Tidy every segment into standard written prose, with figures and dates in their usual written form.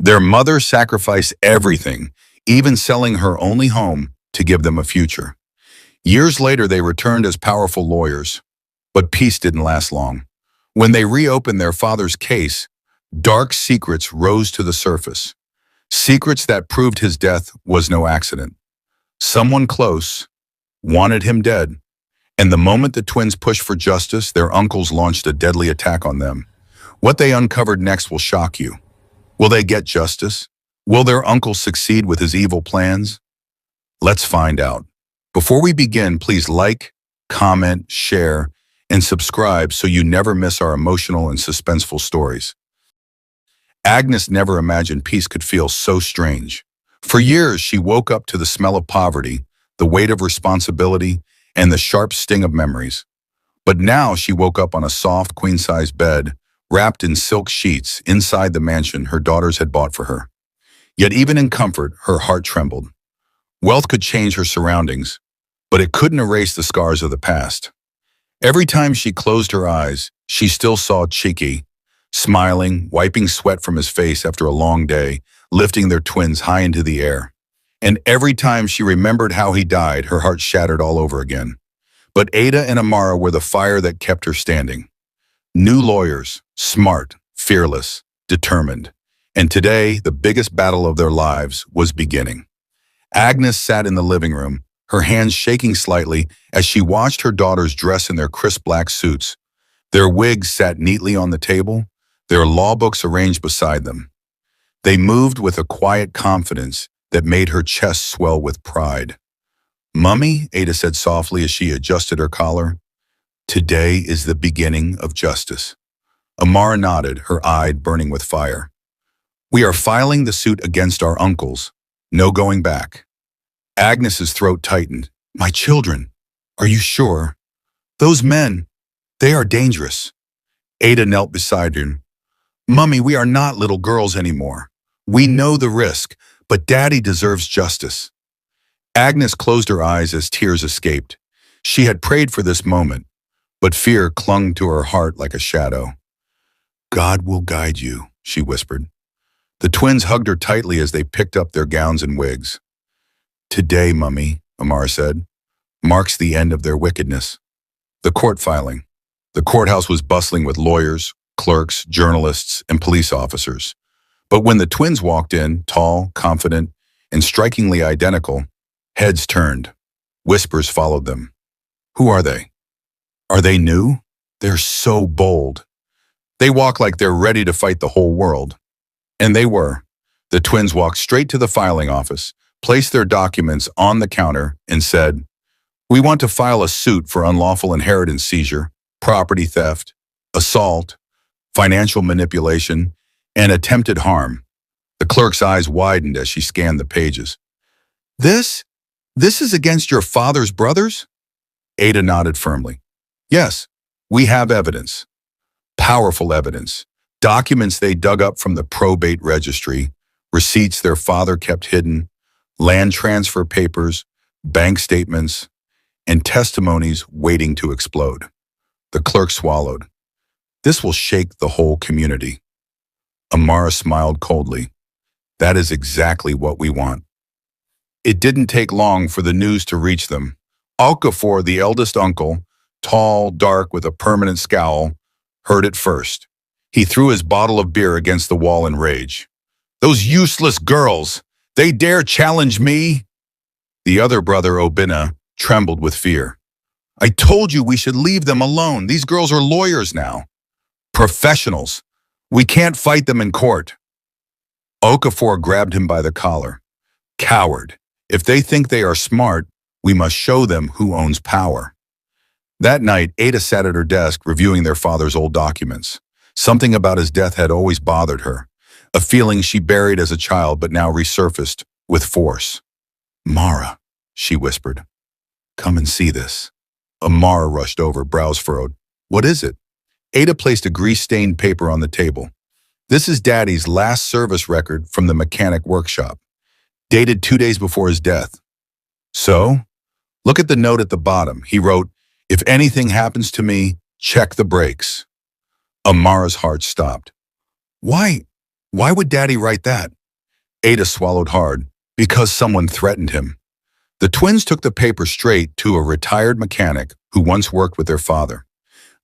Their mother sacrificed everything, even selling her only home to give them a future. Years later, they returned as powerful lawyers, but peace didn't last long. When they reopened their father's case, dark secrets rose to the surface. Secrets that proved his death was no accident. Someone close wanted him dead, and the moment the twins pushed for justice, their uncles launched a deadly attack on them. What they uncovered next will shock you. Will they get justice? Will their uncle succeed with his evil plans? Let's find out. Before we begin, please like, comment, share, and subscribe so you never miss our emotional and suspenseful stories. Agnes never imagined peace could feel so strange. For years, she woke up to the smell of poverty, the weight of responsibility, and the sharp sting of memories. But now she woke up on a soft, queen-size bed, wrapped in silk sheets inside the mansion her daughters had bought for her. Yet even in comfort, her heart trembled. Wealth could change her surroundings, but it couldn't erase the scars of the past. Every time she closed her eyes, she still saw Cheeky, smiling, wiping sweat from his face after a long day, lifting their twins high into the air. And every time she remembered how he died, her heart shattered all over again. But Ada and Amara were the fire that kept her standing. New lawyers, smart, fearless, determined. And today, the biggest battle of their lives was beginning. Agnes sat in the living room, her hands shaking slightly as she watched her daughters dress in their crisp black suits. Their wigs sat neatly on the table, their law books arranged beside them. They moved with a quiet confidence that made her chest swell with pride. "Mummy," Ada said softly as she adjusted her collar, "today is the beginning of justice." Amara nodded, her eye burning with fire. "We are filing the suit against our uncles. No going back." Agnes's throat tightened. "My children, are you sure? Those men, they are dangerous." Ada knelt beside her. "Mummy, we are not little girls anymore. We know the risk, but Daddy deserves justice." Agnes closed her eyes as tears escaped. She had prayed for this moment, but fear clung to her heart like a shadow. "God will guide you," she whispered. The twins hugged her tightly as they picked up their gowns and wigs. "Today, Mummy," Amara said, "marks the end of their wickedness." The court filing. The courthouse was bustling with lawyers, clerks, journalists, and police officers. But when the twins walked in, tall, confident, and strikingly identical, heads turned. Whispers followed them. "Who are they? Are they new? They're so bold. They walk like they're ready to fight the whole world." And they were. The twins walked straight to the filing office, placed their documents on the counter, and said, "We want to file a suit for unlawful inheritance seizure, property theft, assault, financial manipulation, and attempted harm." The clerk's eyes widened as she scanned the pages. This is against your father's brothers?" Ada nodded firmly. "Yes, we have evidence. Powerful evidence. Documents they dug up from the probate registry, receipts their father kept hidden, land transfer papers, bank statements, and testimonies waiting to explode." The clerk swallowed. "This will shake the whole community." Amara smiled coldly. "That is exactly what we want." It didn't take long for the news to reach them. Okafor, the eldest uncle, tall, dark, with a permanent scowl, heard it first. He threw his bottle of beer against the wall in rage. "Those useless girls! They dare challenge me!" The other brother, Obina, trembled with fear. "I told you we should leave them alone. These girls are lawyers now. Professionals. We can't fight them in court." Okafor grabbed him by the collar. "Coward. If they think they are smart, we must show them who owns power." That night, Ada sat at her desk reviewing their father's old documents. Something about his death had always bothered her, a feeling she buried as a child but now resurfaced with force. "Mara," she whispered, "come and see this." Amara rushed over, brows furrowed. "What is it?" Ada placed a grease-stained paper on the table. "This is Daddy's last service record from the mechanic workshop, dated 2 days before his death. So, look at the note at the bottom. He wrote, 'If anything happens to me, check the brakes.'" Amara's heart stopped. Why Why would Daddy write that? Ada swallowed hard. Because someone threatened him. The twins took the paper straight to a retired mechanic who once worked with their father.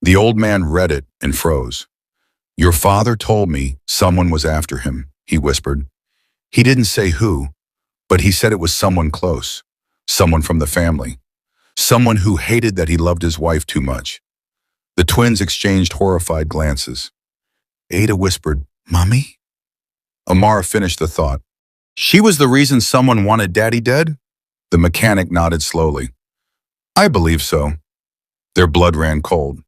The old man read it and froze. Your father told me someone was after him, he whispered. He didn't say who, but he said it was someone close, someone from the family, someone who hated that he loved his wife too much. The twins exchanged horrified glances. Ada whispered, Mommy? Amara finished the thought. She was the reason someone wanted Daddy dead? The mechanic nodded slowly. I believe so. Their blood ran cold.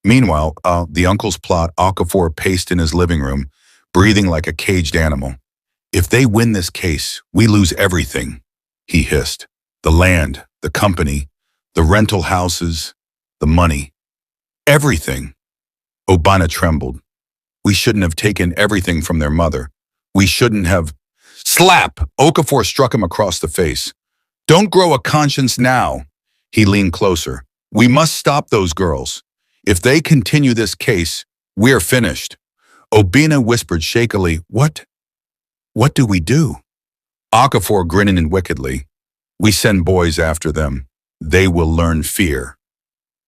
Meanwhile, the uncle's plot, Okafor paced in his living room, breathing like a caged animal. If they win this case, we lose everything, he hissed. The land, the company, the rental houses, the money. Everything. Obana trembled. We shouldn't have taken everything from their mother. We shouldn't have... Slap! Okafor struck him across the face. Don't grow a conscience now. He leaned closer. We must stop those girls. If they continue this case, we're finished. Obina whispered shakily, What? What do we do? Okafor grinned wickedly. We send boys after them. They will learn fear.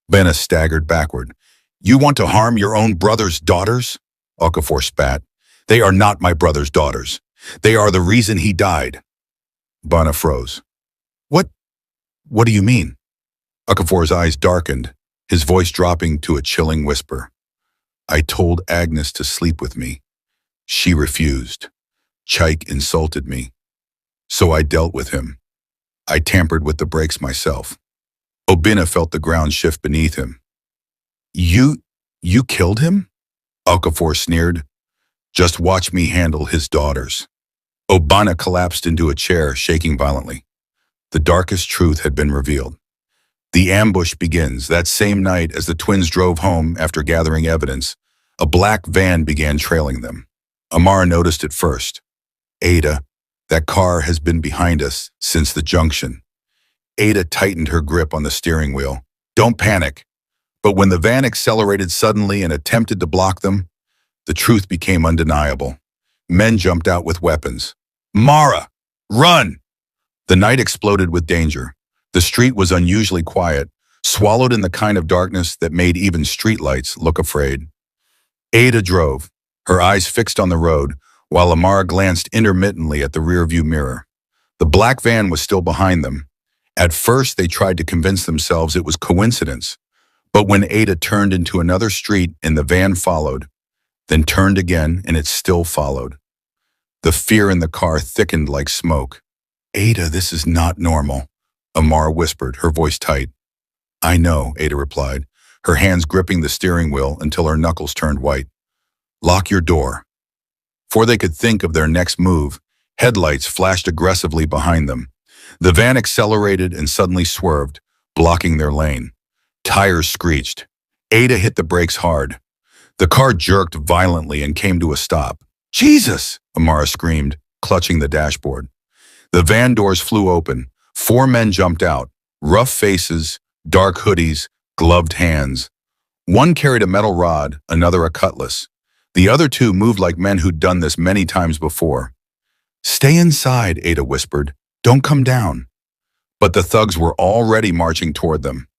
Bena staggered backward. You want to harm your own brother's daughters? Okafor spat. They are not my brother's daughters. They are the reason he died. Bana froze. What do you mean? Okafor's eyes darkened, his voice dropping to a chilling whisper. I told Agnes to sleep with me. She refused. Chaik insulted me. So I dealt with him. I tampered with the brakes myself. Obina felt the ground shift beneath him. You killed him? Okafor sneered. Just watch me handle his daughters. Obana collapsed into a chair, shaking violently. The darkest truth had been revealed. The ambush begins. That same night, as the twins drove home after gathering evidence, a black van began trailing them. Amara noticed it first. Ada, that car has been behind us since the junction. Ada tightened her grip on the steering wheel. Don't panic. But when the van accelerated suddenly and attempted to block them, the truth became undeniable. Men jumped out with weapons. Mara! Run! The night exploded with danger. The street was unusually quiet, swallowed in the kind of darkness that made even streetlights look afraid. Ada drove, her eyes fixed on the road, while Amara glanced intermittently at the rearview mirror. The black van was still behind them. At first, they tried to convince themselves it was coincidence. But when Ada turned into another street and the van followed, then turned again and it still followed. The fear in the car thickened like smoke. Ada, this is not normal, Amara whispered, her voice tight. I know, Ada replied, her hands gripping the steering wheel until her knuckles turned white. Lock your door. Before they could think of their next move, headlights flashed aggressively behind them. The van accelerated and suddenly swerved, blocking their lane. Tires screeched. Ada hit the brakes hard. The car jerked violently and came to a stop. Jesus! Amara screamed, clutching the dashboard. The van doors flew open. 4 men jumped out, rough faces, dark hoodies, gloved hands. One carried a metal rod, another a cutlass. The other 2 moved like men who'd done this many times before. Stay inside, Ada whispered. Don't come down. But the thugs were already marching toward them.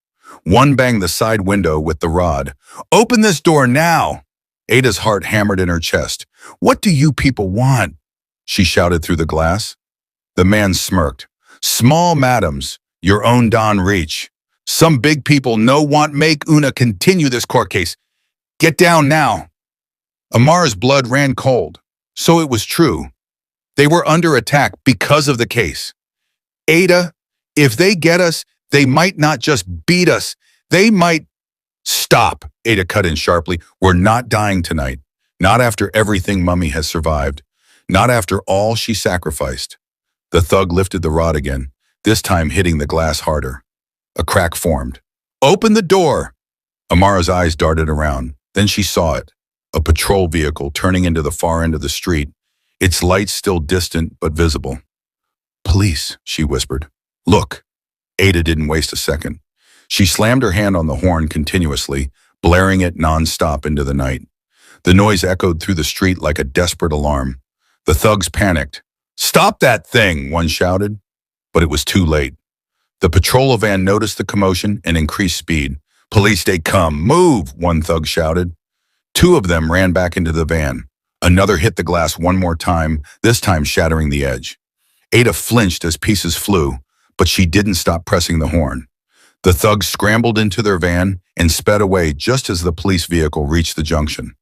One banged the side window with the rod. Open this door now! Ada's heart hammered in her chest. What do you people want? She shouted through the glass. The man smirked. Small madams, your own Don Reach. Some big people no want make Una continue this court case. Get down now. Amara's blood ran cold. So it was true. They were under attack because of the case. Ada, if they get us, they might not just beat us. They might... Stop, Ada cut in sharply. We're not dying tonight. Not after everything Mummy has survived. Not after all she sacrificed. The thug lifted the rod again, this time hitting the glass harder. A crack formed. Open the door! Amara's eyes darted around. Then she saw it. A patrol vehicle turning into the far end of the street, its lights still distant but visible. Police, she whispered. Look. Ada didn't waste a second. She slammed her hand on the horn continuously, blaring it non-stop into the night. The noise echoed through the street like a desperate alarm. The thugs panicked. "Stop that thing," one shouted, but it was too late. The patrol van noticed the commotion and increased speed. "Police, they come. Move," one thug shouted. Two of them ran back into the van. Another hit the glass one more time, this time shattering the edge. Ada flinched as pieces flew, but she didn't stop pressing the horn. The thugs scrambled into their van and sped away just as the police vehicle reached the junction.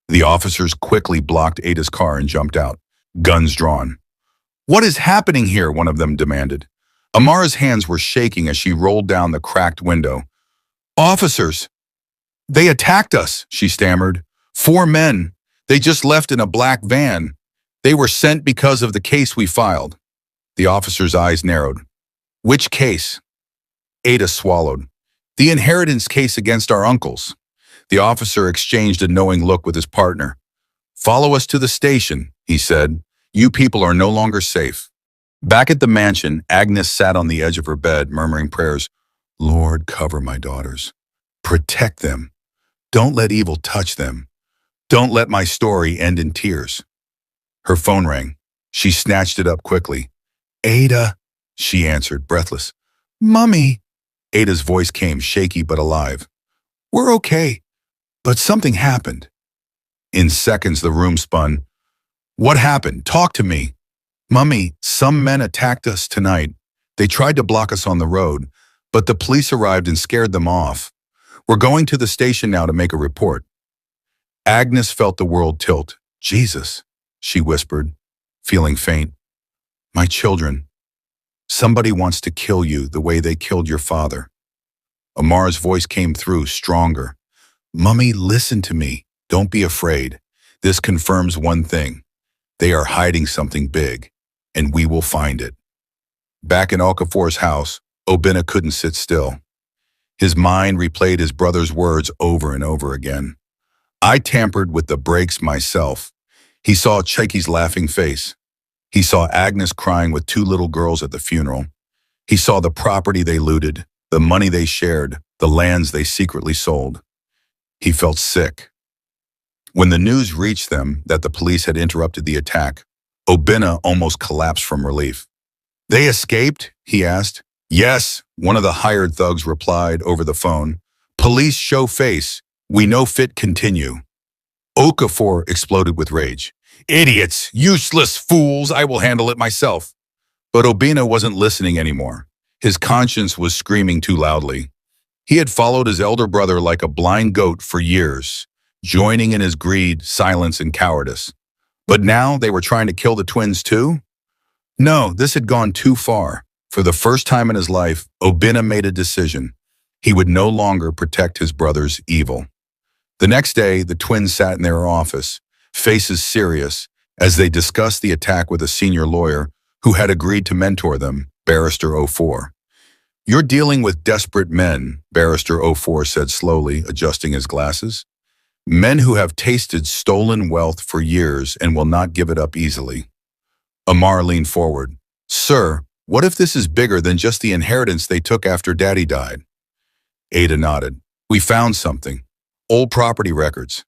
The officers quickly blocked Ada's car and jumped out, guns drawn. "What is happening here?" one of them demanded. Amara's hands were shaking as she rolled down the cracked window. "Officers! They attacked us," she stammered. "4 men. They just left in a black van. They were sent because of the case we filed." The officer's eyes narrowed. "Which case?" Ada swallowed. "The inheritance case against our uncles." The officer exchanged a knowing look with his partner. "Follow us to the station," he said. "You people are no longer safe." Back at the mansion, Agnes sat on the edge of her bed, murmuring prayers. "Lord, cover my daughters. Protect them. Don't let evil touch them. Don't let my story end in tears." Her phone rang. She snatched it up quickly. "Ada," she answered, breathless. "Mummy." Ada's voice came shaky but alive. "We're okay, but something happened." In seconds, the room spun. "What happened? Talk to me." "Mummy, some men attacked us tonight. They tried to block us on the road, but the police arrived and scared them off. We're going to the station now to make a report." Agnes felt the world tilt. "Jesus," she whispered, feeling faint. "My children, somebody wants to kill you the way they killed your father." Amar's voice came through, stronger. "Mummy, listen to me. Don't be afraid. This confirms one thing. They are hiding something big, and we will find it." Back in Okafor's house, Obinna couldn't sit still. His mind replayed his brother's words over and over again. "I tampered with the brakes myself." He saw Cheki's laughing face. He saw Agnes crying with 2 little girls at the funeral. He saw the property they looted, the money they shared, the lands they secretly sold. He felt sick. When the news reached them that the police had interrupted the attack, Obinna almost collapsed from relief. "They escaped?" he asked. "Yes," one of the hired thugs replied over the phone. "Police show face. We know fit continue." Okafor exploded with rage. "Idiots! Useless fools! I will handle it myself." But Obinna wasn't listening anymore. His conscience was screaming too loudly. He had followed his elder brother like a blind goat for years, joining in his greed, silence, and cowardice. But now they were trying to kill the twins too? No, this had gone too far. For the first time in his life, Obinna made a decision. He would no longer protect his brother's evil. The next day, the twins sat in their office, faces serious, as they discussed the attack with a senior lawyer who had agreed to mentor them, Barrister Ofor. "You're dealing with desperate men," Barrister Ofor said slowly, adjusting his glasses. "Men who have tasted stolen wealth for years and will not give it up easily." Amar leaned forward. "Sir, what if this is bigger than just the inheritance they took after Daddy died?" Ada nodded. "We found something. Old property records,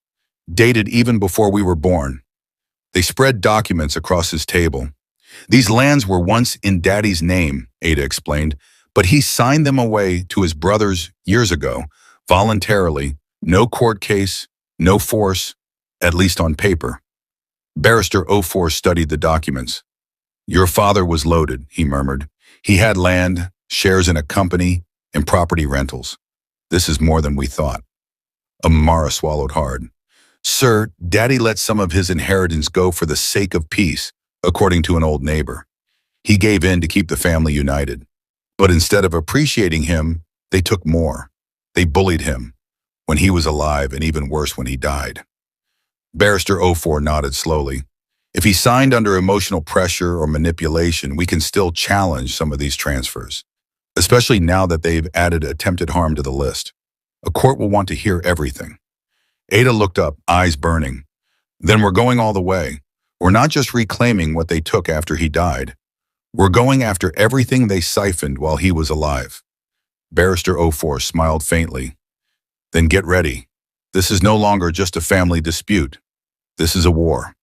dated even before we were born." They spread documents across his table. "These lands were once in Daddy's name," Ada explained, "but he signed them away to his brothers years ago, voluntarily. No court case, no force, at least on paper." Barrister Ofor studied the documents. "Your father was loaded," he murmured. "He had land, shares in a company, and property rentals. This is more than we thought." Amara swallowed hard. "Sir, Daddy let some of his inheritance go for the sake of peace, according to an old neighbor. He gave in to keep the family united. But instead of appreciating him, they took more. They bullied him when he was alive and even worse when he died." Barrister Ofor nodded slowly. "If he signed under emotional pressure or manipulation, we can still challenge some of these transfers, especially now that they've added attempted harm to the list. A court will want to hear everything." Ada looked up, eyes burning. "Then we're going all the way. We're not just reclaiming what they took after he died. We're going after everything they siphoned while he was alive." Barrister Ofor smiled faintly. "Then get ready. This is no longer just a family dispute. This is a war.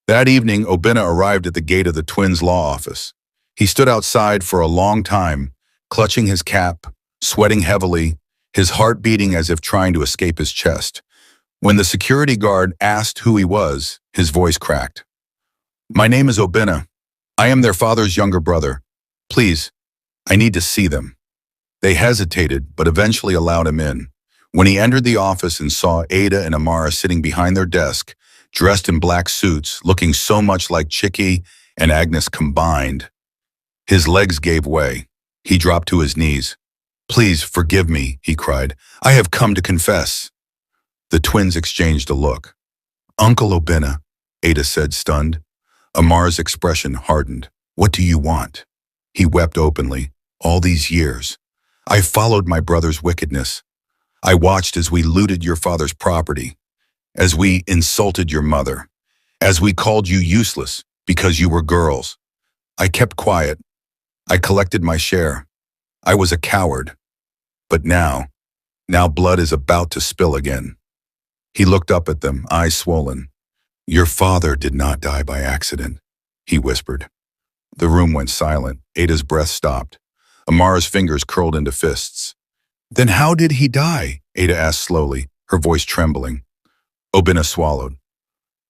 That evening, Obina arrived at the gate of the twins' law office. He stood outside for a long time, clutching his cap, sweating heavily, his heart beating as if trying to escape his chest. When the security guard asked who he was, his voice cracked. "My name is Obina. I am their father's younger brother. Please, I need to see them." They hesitated, but eventually allowed him in. When he entered the office and saw Ada and Amara sitting behind their desk, dressed in black suits, looking so much like Chicky and Agnes combined, his legs gave way. He dropped to his knees. "Please forgive me," he cried. "I have come to confess." The twins exchanged a look. "Uncle Obina," Ada said, stunned. Amara's expression hardened. "What do you want?" He wept openly. "All these years, I followed my brother's wickedness. I watched as we looted your father's property, as we insulted your mother, as we called you useless because you were girls. I kept quiet. I collected my share. I was a coward. But now blood is about to spill again." He looked up at them, eyes swollen. "Your father did not die by accident," he whispered. The room went silent. Ada's breath stopped. Amara's fingers curled into fists. "Then how did he die?" Ada asked slowly, her voice trembling. Obina swallowed.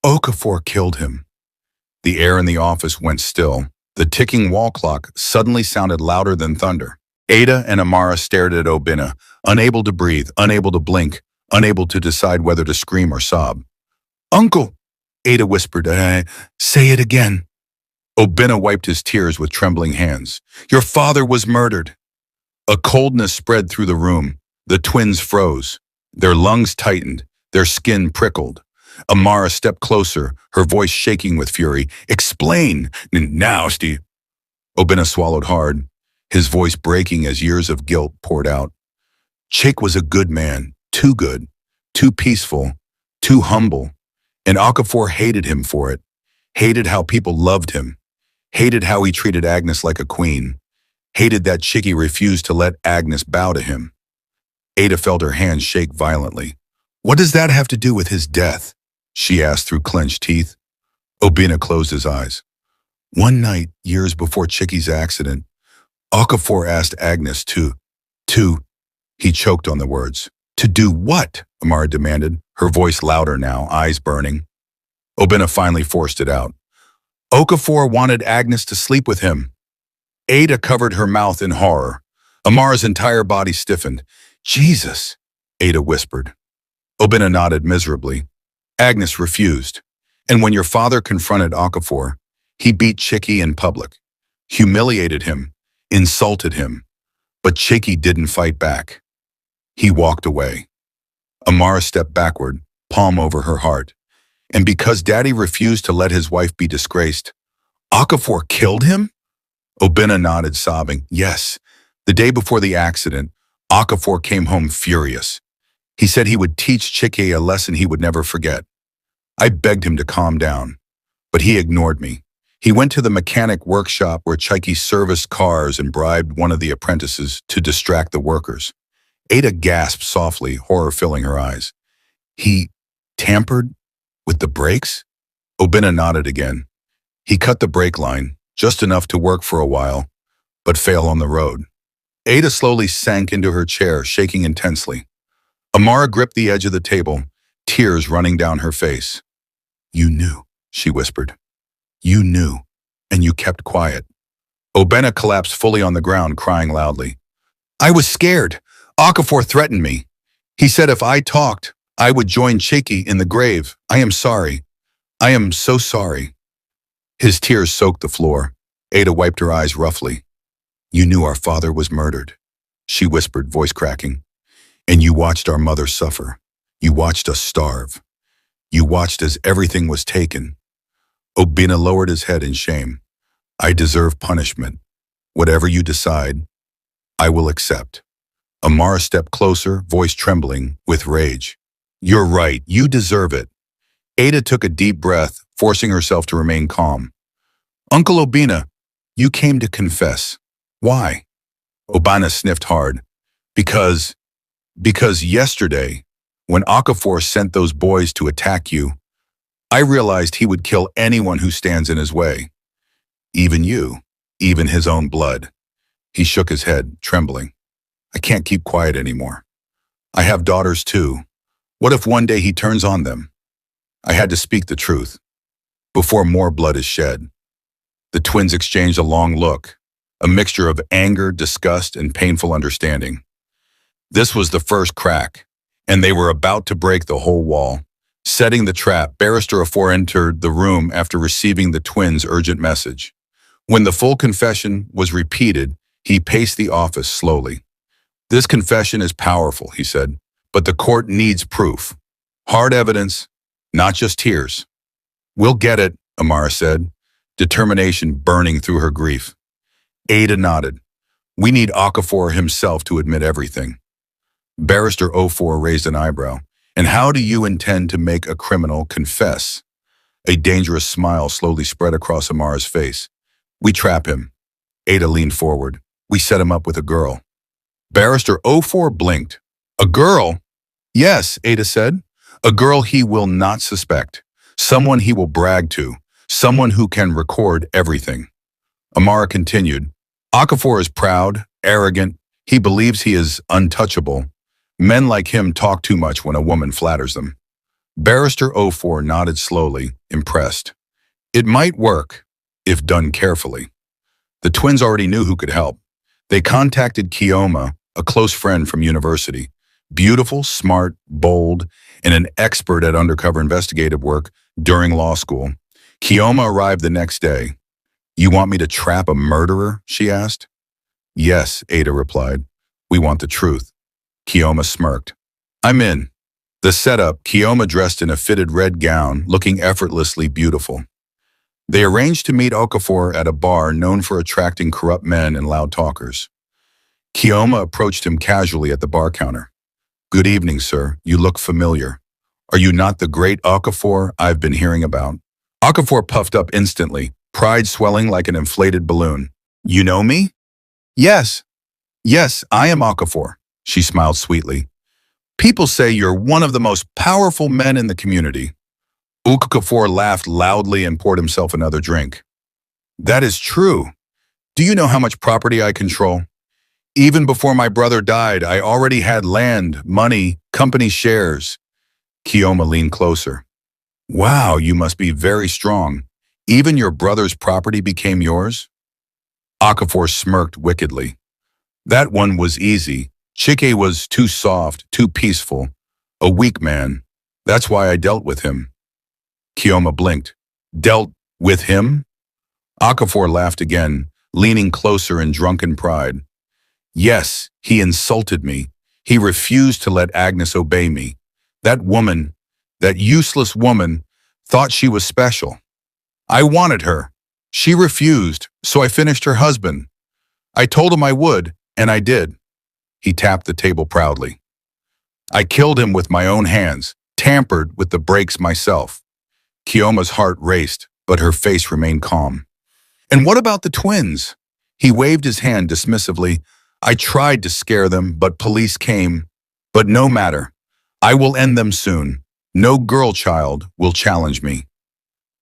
"Okafor killed him." The air in the office went still. The ticking wall clock suddenly sounded louder than thunder. Ada and Amara stared at Obina, unable to breathe, unable to blink, unable to decide whether to scream or sob. "Uncle," Ada whispered, "say it again." Obina wiped his tears with trembling hands. "Your father was murdered." A coldness spread through the room. The twins froze. Their lungs tightened. Their skin prickled. Amara stepped closer, her voice shaking with fury. "Explain! Now, Steve." Obina swallowed hard, his voice breaking as years of guilt poured out. "Chick was a good man, too good, too peaceful, too humble, and Okafor hated him for it, hated how people loved him, hated how he treated Agnes like a queen, hated that Chicky refused to let Agnes bow to him." Ada felt her hands shake violently. "What does that have to do with his death?" she asked through clenched teeth. Obina closed his eyes. "One night, years before Chicky's accident, Okafor asked Agnes to, he choked on the words. "To do what?" Amara demanded, her voice louder now, eyes burning. Obina finally forced it out. "Okafor wanted Agnes to sleep with him." Ada covered her mouth in horror. Amara's entire body stiffened. "Jesus," Ada whispered. Obina nodded miserably. "Agnes refused. And when your father confronted Okafor, he beat Chicky in public, humiliated him, insulted him. But Chicky didn't fight back. He walked away." Amara stepped backward, palm over her heart. "And because Daddy refused to let his wife be disgraced, Okafor killed him?" Obina nodded, sobbing. "Yes. The day before the accident, Okafor came home furious. He said he would teach Chicky a lesson he would never forget. I begged him to calm down, but he ignored me. He went to the mechanic workshop where Chicky serviced cars and bribed one of the apprentices to distract the workers." Ada gasped softly, horror filling her eyes. "He tampered with the brakes?" Obina nodded again. "He cut the brake line, just enough to work for a while, but fail on the road." Ada slowly sank into her chair, shaking intensely. Amara gripped the edge of the table, tears running down her face. "You knew," she whispered. "You knew, and you kept quiet." Obina collapsed fully on the ground, crying loudly. "I was scared. Okafor threatened me. He said if I talked, I would join Chicky in the grave. I am sorry. I am so sorry." His tears soaked the floor. Ada wiped her eyes roughly. "You knew our father was murdered," she whispered, voice cracking. "And you watched our mother suffer. You watched us starve. You watched as everything was taken." Obina lowered his head in shame. "I deserve punishment. Whatever you decide, I will accept." Amara stepped closer, voice trembling with rage. "You're right. You deserve it." Ada took a deep breath, forcing herself to remain calm. "Uncle Obina, you came to confess. Why?" Obina sniffed hard. Because yesterday, when Okafor sent those boys to attack you, I realized he would kill anyone who stands in his way. Even you, even his own blood. He shook his head, trembling. I can't keep quiet anymore. I have daughters too. What if one day he turns on them? I had to speak the truth, before more blood is shed. The twins exchanged a long look, a mixture of anger, disgust, and painful understanding. This was the first crack, and they were about to break the whole wall. Setting the trap, Barrister Ofor entered the room after receiving the twins' urgent message. When the full confession was repeated, he paced the office slowly. This confession is powerful, he said, but the court needs proof. Hard evidence, not just tears. We'll get it, Amara said, determination burning through her grief. Ada nodded. We need Okafor himself to admit everything. Barrister Ofor raised an eyebrow. And how do you intend to make a criminal confess? A dangerous smile slowly spread across Amara's face. We trap him. Ada leaned forward. We set him up with a girl. Barrister Ofor blinked. A girl? Yes, Ada said. A girl he will not suspect. Someone he will brag to. Someone who can record everything. Amara continued. Okafor is proud, arrogant. He believes he is untouchable. Men like him talk too much when a woman flatters them. Barrister Ofor nodded slowly, impressed. It might work, if done carefully. The twins already knew who could help. They contacted Kioma, a close friend from university. Beautiful, smart, bold, and an expert at undercover investigative work during law school. Kioma arrived the next day. You want me to trap a murderer? She asked. Yes, Ada replied. We want the truth. Kioma smirked. I'm in. The setup, Kioma dressed in a fitted red gown, looking effortlessly beautiful. They arranged to meet Okafor at a bar known for attracting corrupt men and loud talkers. Kioma approached him casually at the bar counter. Good evening, sir. You look familiar. Are you not the great Okafor I've been hearing about? Okafor puffed up instantly, pride swelling like an inflated balloon. You know me? Yes. Yes, I am Okafor. She smiled sweetly. People say you're one of the most powerful men in the community. Okafor laughed loudly and poured himself another drink. That is true. Do you know how much property I control? Even before my brother died, I already had land, money, company shares. Kioma leaned closer. Wow, you must be very strong. Even your brother's property became yours? Okafor smirked wickedly. That one was easy. Chike was too soft, too peaceful. A weak man. That's why I dealt with him. Kioma blinked. Dealt with him? Okafor laughed again, leaning closer in drunken pride. Yes, he insulted me. He refused to let Agnes obey me. That woman, that useless woman, thought she was special. I wanted her. She refused, so I finished her husband. I told him I would, and I did. He tapped the table proudly. I killed him with my own hands, tampered with the brakes myself. Kioma's heart raced, but her face remained calm. And what about the twins? He waved his hand dismissively. I tried to scare them, but police came. But no matter. I will end them soon. No girl child will challenge me.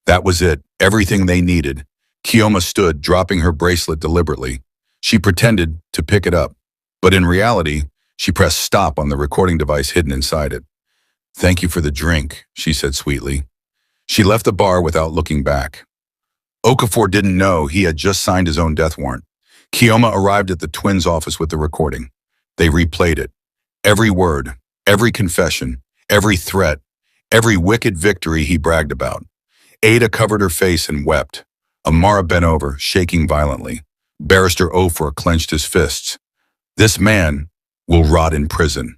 That was it, everything they needed. Kioma stood, dropping her bracelet deliberately. She pretended to pick it up, but in reality, she pressed stop on the recording device hidden inside it. Thank you for the drink, she said sweetly. She left the bar without looking back. Okafor didn't know he had just signed his own death warrant. Kioma arrived at the twins' office with the recording. They replayed it. Every word, every confession, every threat, every wicked victory he bragged about. Ada covered her face and wept. Amara bent over, shaking violently. Barrister Ofor clenched his fists. This man will rot in prison.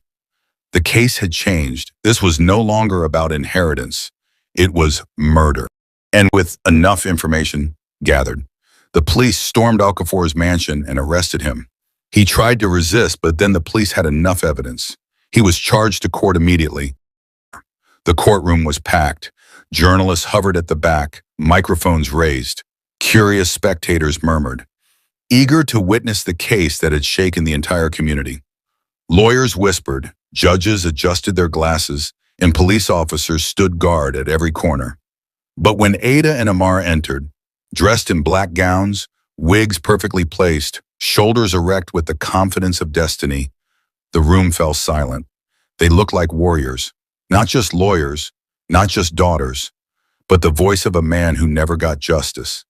The case had changed. This was no longer about inheritance. It was murder. And with enough information gathered, the police stormed Okafor's mansion and arrested him. He tried to resist, but then the police had enough evidence. He was charged to court immediately. The courtroom was packed. Journalists hovered at the back, microphones raised. Curious spectators murmured, eager to witness the case that had shaken the entire community. Lawyers whispered, judges adjusted their glasses, and police officers stood guard at every corner. But when Ada and Amara entered, dressed in black gowns, wigs perfectly placed, shoulders erect with the confidence of destiny, the room fell silent. They looked like warriors, not just lawyers, not just daughters, but the voice of a man who never got justice.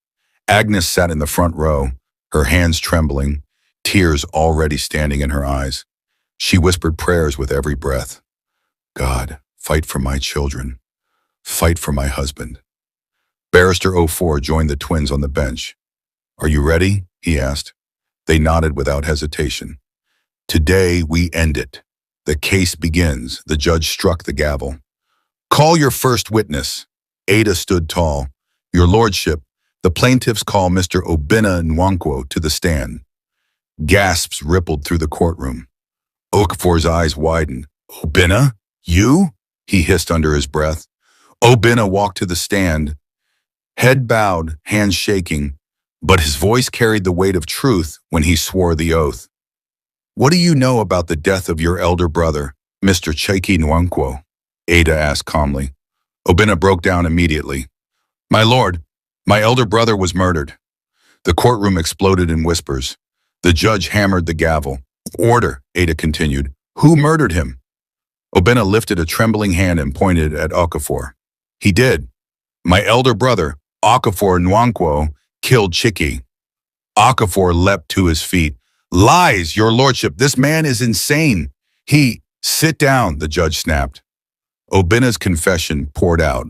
Agnes sat in the front row, her hands trembling, tears already standing in her eyes. She whispered prayers with every breath. God, fight for my children. Fight for my husband. Barrister O4 joined the twins on the bench. Are you ready? He asked. They nodded without hesitation. Today we end it. The case begins. The judge struck the gavel. Call your first witness. Ada stood tall. Your lordship, the plaintiffs call Mr. Obinna Nwankwo to the stand. Gasps rippled through the courtroom. Okafor's eyes widened. Obinna? You? He hissed under his breath. Obinna walked to the stand, head bowed, hands shaking, but his voice carried the weight of truth when he swore the oath. What do you know about the death of your elder brother, Mr. Cheki Nwankwo? Ada asked calmly. Obinna broke down immediately. My lord, my elder brother was murdered. The courtroom exploded in whispers. The judge hammered the gavel. Order, Ada continued. Who murdered him? Obinna lifted a trembling hand and pointed at Okafor. He did. My elder brother, Okafor Nwankwo, killed Chiki. Okafor leapt to his feet. Lies, your lordship. This man is insane. Sit down, the judge snapped. Obinna's confession poured out.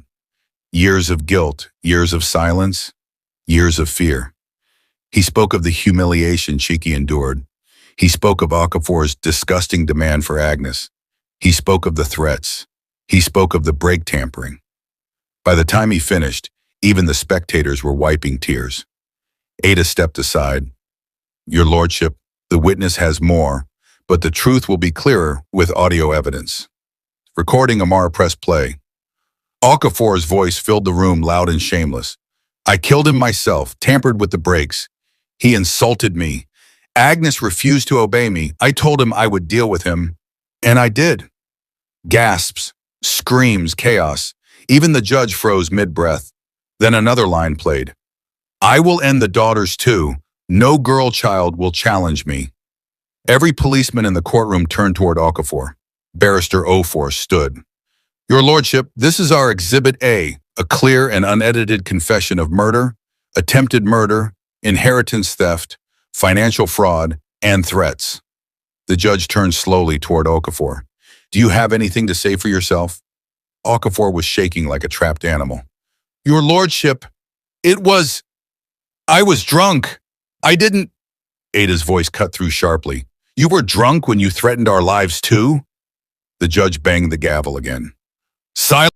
Years of guilt, years of silence, years of fear. He spoke of the humiliation Chiki endured. He spoke of Okafor's disgusting demand for Agnes. He spoke of the threats. He spoke of the brake tampering. By the time he finished, even the spectators were wiping tears. Ada stepped aside. Your lordship, the witness has more, but the truth will be clearer with audio evidence. Recording Amara pressed play. Okafor's voice filled the room loud and shameless. I killed him myself, tampered with the brakes. He insulted me. Agnes refused to obey me. I told him I would deal with him, and I did. Gasps, screams, chaos. Even the judge froze mid-breath. Then another line played. I will end the daughters too. No girl child will challenge me. Every policeman in the courtroom turned toward Okafor. Barrister O4 stood. Your lordship, this is our Exhibit A, a clear and unedited confession of murder, attempted murder, inheritance theft, financial fraud, and threats. The judge turned slowly toward Okafor. Do you have anything to say for yourself? Okafor was shaking like a trapped animal. Your lordship, I was drunk. I didn't. Ada's voice cut through sharply. You were drunk when you threatened our lives too? The judge banged the gavel again. Silence.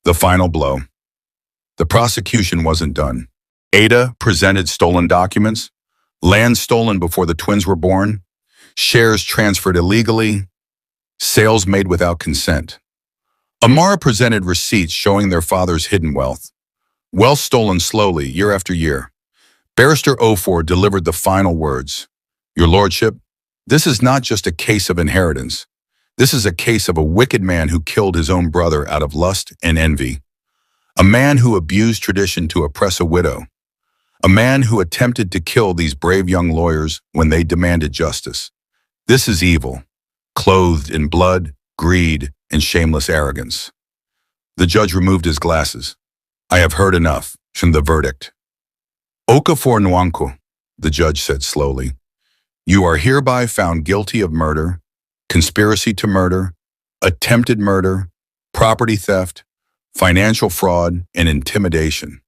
The final blow. The prosecution wasn't done. Ada presented stolen documents, land stolen before the twins were born, shares transferred illegally, sales made without consent. Amara presented receipts showing their father's hidden wealth. Wealth stolen slowly, year after year. Barrister O4 delivered the final words. Your lordship, this is not just a case of inheritance. This is a case of a wicked man who killed his own brother out of lust and envy. A man who abused tradition to oppress a widow. A man who attempted to kill these brave young lawyers when they demanded justice. This is evil, clothed in blood, greed, and shameless arrogance. The judge removed his glasses. I have heard enough from the verdict. Okafor Nwankwo, the judge said slowly, you are hereby found guilty of murder, conspiracy to murder, attempted murder, property theft, financial fraud, and intimidation.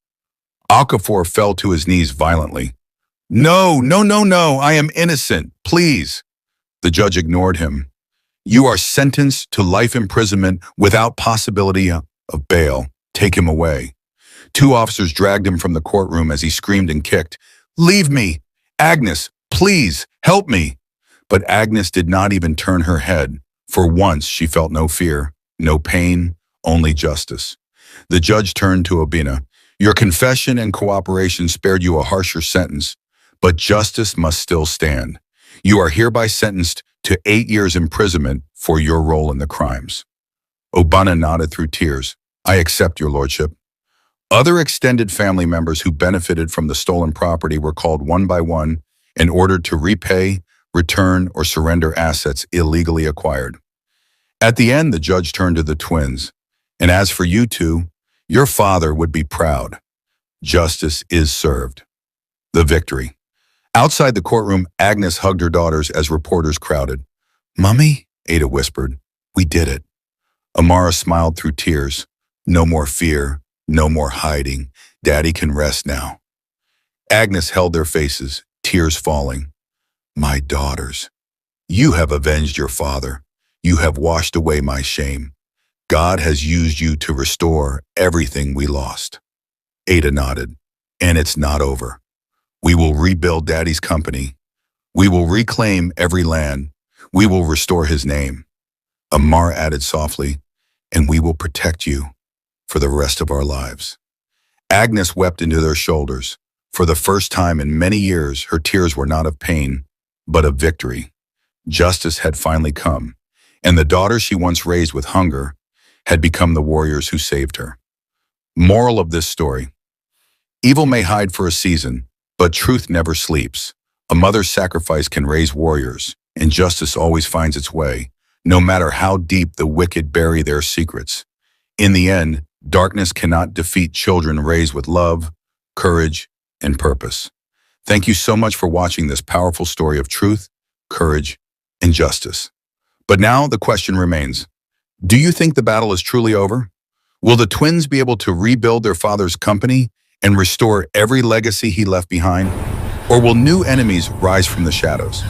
Okafor fell to his knees violently. No, I am innocent, please. The judge ignored him. You are sentenced to life imprisonment without possibility of bail. Take him away. Two officers dragged him from the courtroom as he screamed and kicked. Leave me! Agnes, please, help me! But Agnes did not even turn her head. For once, she felt no fear, no pain, only justice. The judge turned to Obinna. Your confession and cooperation spared you a harsher sentence, but justice must still stand. You are hereby sentenced to 8 years imprisonment for your role in the crimes. Obinna nodded through tears. I accept, your lordship. Other extended family members who benefited from the stolen property were called one by one and ordered to repay, return, or surrender assets illegally acquired. At the end, the judge turned to the twins. And as for you two, your father would be proud. Justice is served. The victory. Outside the courtroom, Agnes hugged her daughters as reporters crowded. "Mummy," Ada whispered, "we did it." Amara smiled through tears. "No more fear, no more hiding. Daddy can rest now." Agnes held their faces, tears falling. "My daughters, you have avenged your father. You have washed away my shame. God has used you to restore everything we lost." Ada nodded. "And it's not over. We will rebuild Daddy's company. We will reclaim every land. We will restore his name." Amara added softly, "And we will protect you for the rest of our lives." Agnes wept into their shoulders. For the first time in many years, her tears were not of pain, but of victory. Justice had finally come, and the daughters she once raised with hunger had become the warriors who saved her. Moral of this story: evil may hide for a season, but truth never sleeps. A mother's sacrifice can raise warriors, and justice always finds its way, no matter how deep the wicked bury their secrets. In the end, darkness cannot defeat children raised with love, courage, and purpose. Thank you so much for watching this powerful story of truth, courage, and justice. But now the question remains, do you think the battle is truly over? Will the twins be able to rebuild their father's company and restore every legacy he left behind? Or will new enemies rise from the shadows?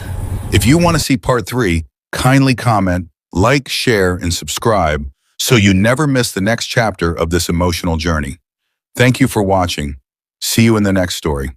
If you want to see part 3, kindly comment, like, share, and subscribe so you never miss the next chapter of this emotional journey. Thank you for watching. See you in the next story.